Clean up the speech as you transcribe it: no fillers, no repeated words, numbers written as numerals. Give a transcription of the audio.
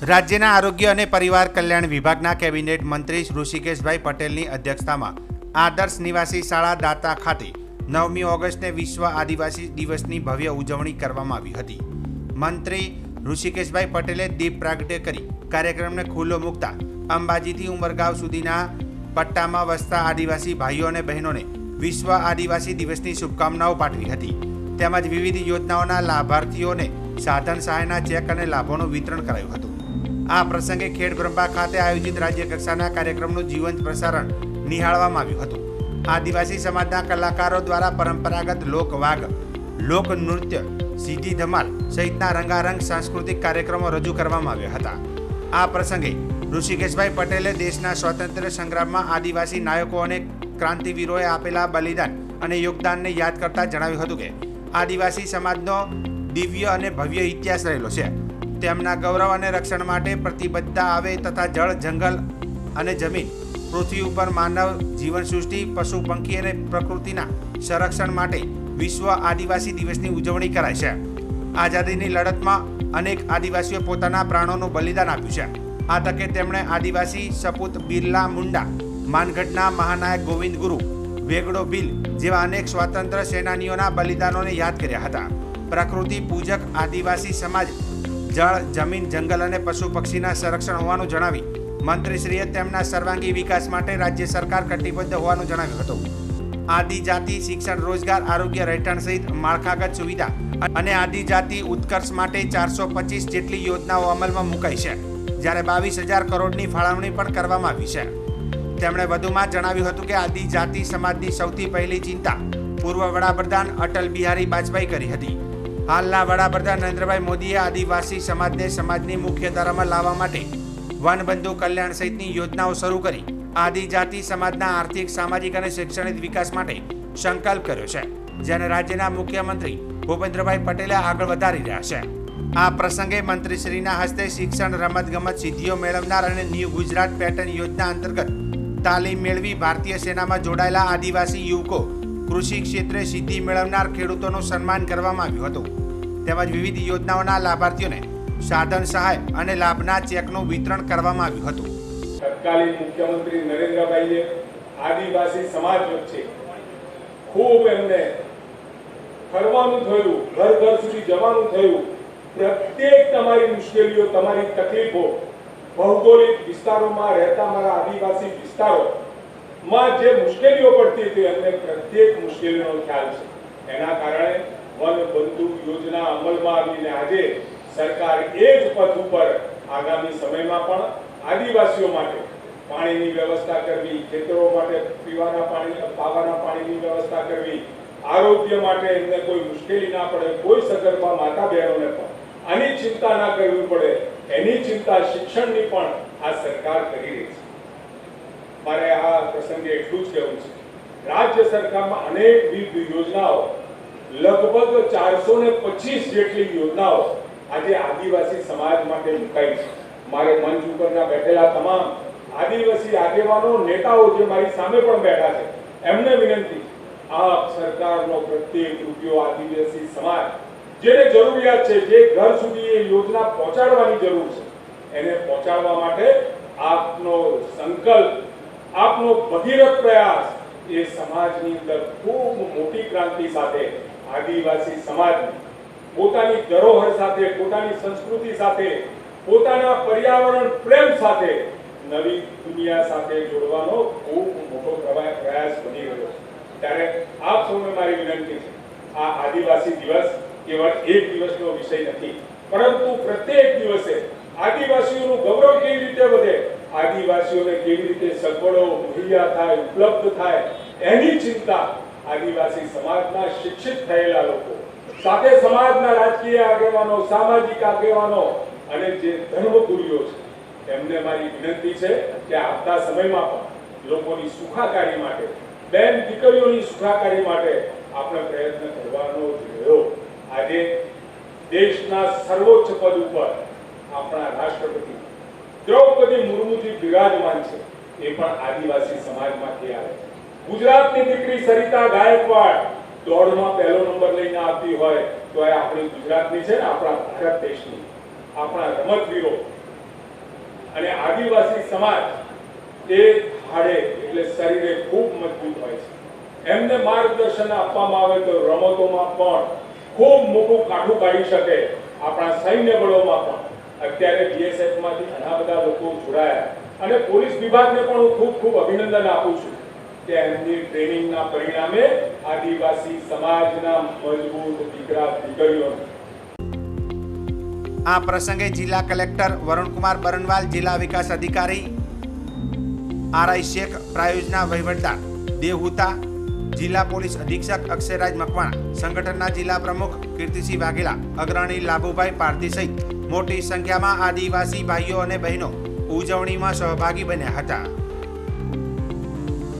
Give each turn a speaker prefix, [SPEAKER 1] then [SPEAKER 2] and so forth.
[SPEAKER 1] રાજ્યના આરોગ્ય અને પરિવાર કલ્યાણ વિભાગના કેબિનેટ મંત્રી ઋષિકેશભાઈ પટેલની અધ્યક્ષતામાં આદર્શ નિવાસી શાળા દાતા ખાતે 9મી ઓગસ્ટને વિશ્વ આદિવાસી દિવસની ભવ્ય ઉજવણી કરવામાં આવી હતી. મંત્રી ઋષિકેશભાઈ પટેલે દીપ પ્રાગટ્ય કરી કાર્યક્રમને ખુલ્લો મૂકતા અંબાજીથી ઉમરગાંવ સુધીના પટ્ટામાં વસતા આદિવાસી ભાઈઓ અને બહેનોને વિશ્વ આદિવાસી દિવસની શુભકામનાઓ પાઠવી હતી. તેમજ વિવિધ યોજનાઓના લાભાર્થીઓને સાધન સહાયના ચેક અને લાભોનું વિતરણ કરાયું હતું. આ પ્રસંગે ખેડબ્રહ્મા ખાતે આયોજિત રાજ્ય કક્ષાના કાર્યક્રમનું જીવંત પ્રસારણ નિહાળવામાં આવ્યું હતું. આદિવાસી સમાજના કલાકારો દ્વારા પરંપરાગત લોકવાગ, લોકનૃત્ય, સીધી ધમાલ સહિતના રંગારંગ સાંસ્કૃતિક કાર્યક્રમો રજૂ કરવામાં આવ્યા હતા. આ પ્રસંગે ઋષિકેશભાઈ પટેલે દેશના સ્વાતંત્ર્ય સંગ્રામમાં આદિવાસી નાયકો અને ક્રાંતિવીરોએ આપેલા બલિદાન અને યોગદાનને યાદ કરતા જણાવ્યું હતું કે આદિવાસી સમાજનો દિવ્ય અને ભવ્ય ઇતિહાસ રહેલો છે. તેમના ગૌરવ અને રક્ષણ માટે પ્રતિબદ્ધતા આવે તથા જળ, જંગલ અને જમીન, પૃથ્વી ઉપર માનવ જીવન સૃષ્ટિ, પશુ પંખી અને પ્રકૃતિના સંરક્ષણ માટે વિશ્વ આદિવાસી દિવસની ઉજવણી કરાય છે. આઝાદીની લડતમાં અનેક આદિવાસીઓ પોતાના પ્રાણોનું બલિદાન આપ્યું છે. આ તકે તેમણે આદિવાસી સપૂત બિરલા મુંડા, માનગઢના મહાનાયક ગોવિંદ ગુરુ, વેગડો ભીલ જેવા અનેક સ્વાતંત્ર્ય સેનાનીઓના બલિદાનોને યાદ કર્યા હતા. પ્રકૃતિ પૂજક આદિવાસી સમાજ જળ, જમીન, જંગલ અને પશુ પક્ષીના સંરક્ષણ હોવાનું જણાવી મંત્રીશ્રીએ તેમના સર્વાંગી વિકાસ માટે રાજ્ય સરકાર કટિબદ્ધ હોવાનું જણાવ્યું હતું. આદિજાતિ શિક્ષણ, રોજગાર, આરોગ્ય, રહેઠાણ સહિત માળખાગત સુવિધા અને આદિજાતિ ઉત્કર્ષ માટે 425 જેટલી યોજનાઓ અમલમાં મુકાઈ છે, જ્યારે 22,000 કરોડની ફાળવણી પણ કરવામાં આવી છે. તેમણે વધુમાં જણાવ્યું હતું કે આદિજાતિ સમાજની સૌથી પહેલી ચિંતા પૂર્વ વડાપ્રધાન અટલ બિહારી વાજપેયી કરી હતી. હાલના વડાપ્રધાન નરેન્દ્રભાઈ મોદીએ આદિવાસી સમાજને સમાજની મુખ્ય ધારામાં લાવવા માટે વનબંધુ કલ્યાણ સહિતની યોજનાઓ શરૂ કરી આદિજાતિ સમાજના આર્થિક, સામાજિક અને શૈક્ષણિક વિકાસ માટે સંકલ્પ કર્યો છે, જેને રાજ્યના મુખ્યમંત્રી ભૂપેન્દ્રભાઈ પટેલે આગળ વધારી રહ્યા છે. આ પ્રસંગે મંત્રીશ્રીના હસ્તે શિક્ષણ, રમતગમત સિદ્ધિઓ મેળવનાર અને ન્યૂ ગુજરાત પેટર્ન યોજના અંતર્ગત તાલીમ મેળવી ભારતીય સેનામાં જોડાયેલા આદિવાસી યુવકો, કૃષિ ક્ષેત્રે સિદ્ધિ મેળવનાર ખેડૂતોનું સન્માન કરવામાં આવ્યું હતું. તેમજ વિવિધ યોજનાઓના લાભાર્થીઓને સાધન સહાય અને લાભના ચેકનું વિતરણ કરવામાં આવ્યું હતું.
[SPEAKER 2] તત્કાલીન મુખ્યમંત્રી નરેન્દ્રભાઈએ આદિવાસી સમાજ વચ્ચે ખૂબ એમને ફરવાનું થયું, ઘર ઘર સુધી જવાનું થયું. પ્રત્યેક તમારી મુશ્કેલીઓ, તમારી તકલીફો, ભૌગોલિક વિસ્તારોમાં રહેતા મારા આદિવાસી વિસ્તારોમાં જે મુશ્કેલીઓ પડતી હતી એમને પ્રત્યેક મુશ્કેલીનો ખ્યાલ છે. એના કારણે વનબંધુ યોજના અમલમાં આવીને આજે સરકાર એ જ પથ ઉપર આગામી સમયમાં પણ આદિવાસીઓ માટે પાણીની વ્યવસ્થા કરવી, ખેતરો માટે પીવાના પાણીની વ્યવસ્થા કરવી, આરોગ્ય માટે એમને કોઈ મુશ્કેલી ના પડે, કોઈ સગર્ભા માતા બહેનોને પણ આની ચિંતા ના કરવી પડે, એની ચિંતા શિક્ષણની પણ આ સરકાર કરી રહી છે. મારે આ પ્રસંગે એટલું જ કહેવું છે, રાજ્ય સરકારમાં અનેકવિધ યોજનાઓ, લગભગ 425 જેટલી યોજનાઓ આજે આદિવાસી સમાજ માટે મુકાઈ છે. મારે મંચ ઉપરના બેઠેલા તમામ આદિવાસી આગેવાનો, નેતાઓ જે મારી સામે પણ બેઠા છે, એમને વિનંતી, આ સરકારનો પ્રત્યેક રૂપિયો આદિવાસી સમાજ જેને જરૂરિયાત છે, જે ઘર સુધી એ યોજના પહોંચાડવાની જરૂર છે, એને પહોંચાડવા માટે આપનો સંકલ્પ, આપનો ભગીરથ પ્રયાસ એ સમાજની અંદર ખૂબ મોટી ક્રાંતિ સાથે આદિવાસી સમાજ પોતાની ધરોહર સાથે, પોતાની સંસ્કૃતિ સાથે, પોતાના પર્યાવરણ પ્રેમ સાથે નવી દુનિયા સાથે જોડવાનો ખૂબ મોટો પ્રયાસ બની રહ્યો છે. ત્યારે આપ સૌને મારી વિનંતી છે, આ આદિવાસી દિવસ કેવળ એક દિવસનો વિષય નથી, પરંતુ પ્રત્યેક દિવસે આદિવાસીઓનું ગૌરવ કેવી રીતે વધે, આદિવાસીઓને કેવી રીતે સગવડો મુહૈયા થાય, ઉપલબ્ધ થાય, એની ચિંતા આદિવાસી સમાજના શિક્ષિત થયેલા લોકો સાથે સમાજના રાજકીય આગેવાનો, સામાજિક આગેવાનો અને જે ધર્મગુરુઓ છે, એમને મારી વિનંતી છે કે આવતા સમયમાં પણ લોકોની સુખાકારી માટે, બેન દીકરીઓની સુખાકારી માટે આપણે પ્રયત્ન કરવાનો રહ્યો. આજે દેશના સર્વોચ્ચ પદ ઉપર આપણા રાષ્ટ્રપતિ દ્રૌપદી મુર્મુજી બિરાજમાન છે, એ પણ આદિવાસી સમાજમાંથી આવે છે. ગુજરાતની દીકરી સરિતા ગાયકવાડ દોડમાં પહેલો નંબર લઈને આવતી હોય તો એ આપણી ગુજરાતની છે ને, આપણા ભારત દેશની, આપણા રમતવીરો અને આદિવાસી સમાજ એ હાડે એટલે શરીરે ખૂબ મજબૂત હોય છે. એમને માર્ગદર્શન આપવામાં આવે તો રમતોમાં પણ ખૂબ મોટું કાઠું કાઢી શકે. આપણા સૈન્ય બળોમાં પણ અત્યારે BSF માંથી ઘણા બધા લોકો જોડાયા અને પોલીસ વિભાગને પણ હું ખૂબ ખૂબ અભિનંદન આપું છું કે એમની ટ્રેનિંગના પરિણામે આદિવાસી સમાજના મજબૂત દીકરા દીકરીઓને.
[SPEAKER 1] આ પ્રસંગે જિલ્લા કલેક્ટર વરુણકુમાર બરનવાલ, જિલ્લા વિકાસ અધિકારી RI શેખ, પ્રાયોજના વહીવટદાર દેવ હુતા, જિલ્લા પોલીસ અધિક્ષક અક્ષયરાજ મકવાણા, સંગઠનના જિલ્લા પ્રમુખ કીર્તિસિંહ વાઘેલા, અગ્રણી લાભુભાઈ પારધી સહિત મોટી સંખ્યામાં આદિવાસી ભાઈઓ અને બહેનો ઉજવણીમાં સહભાગી બન્યા હતા.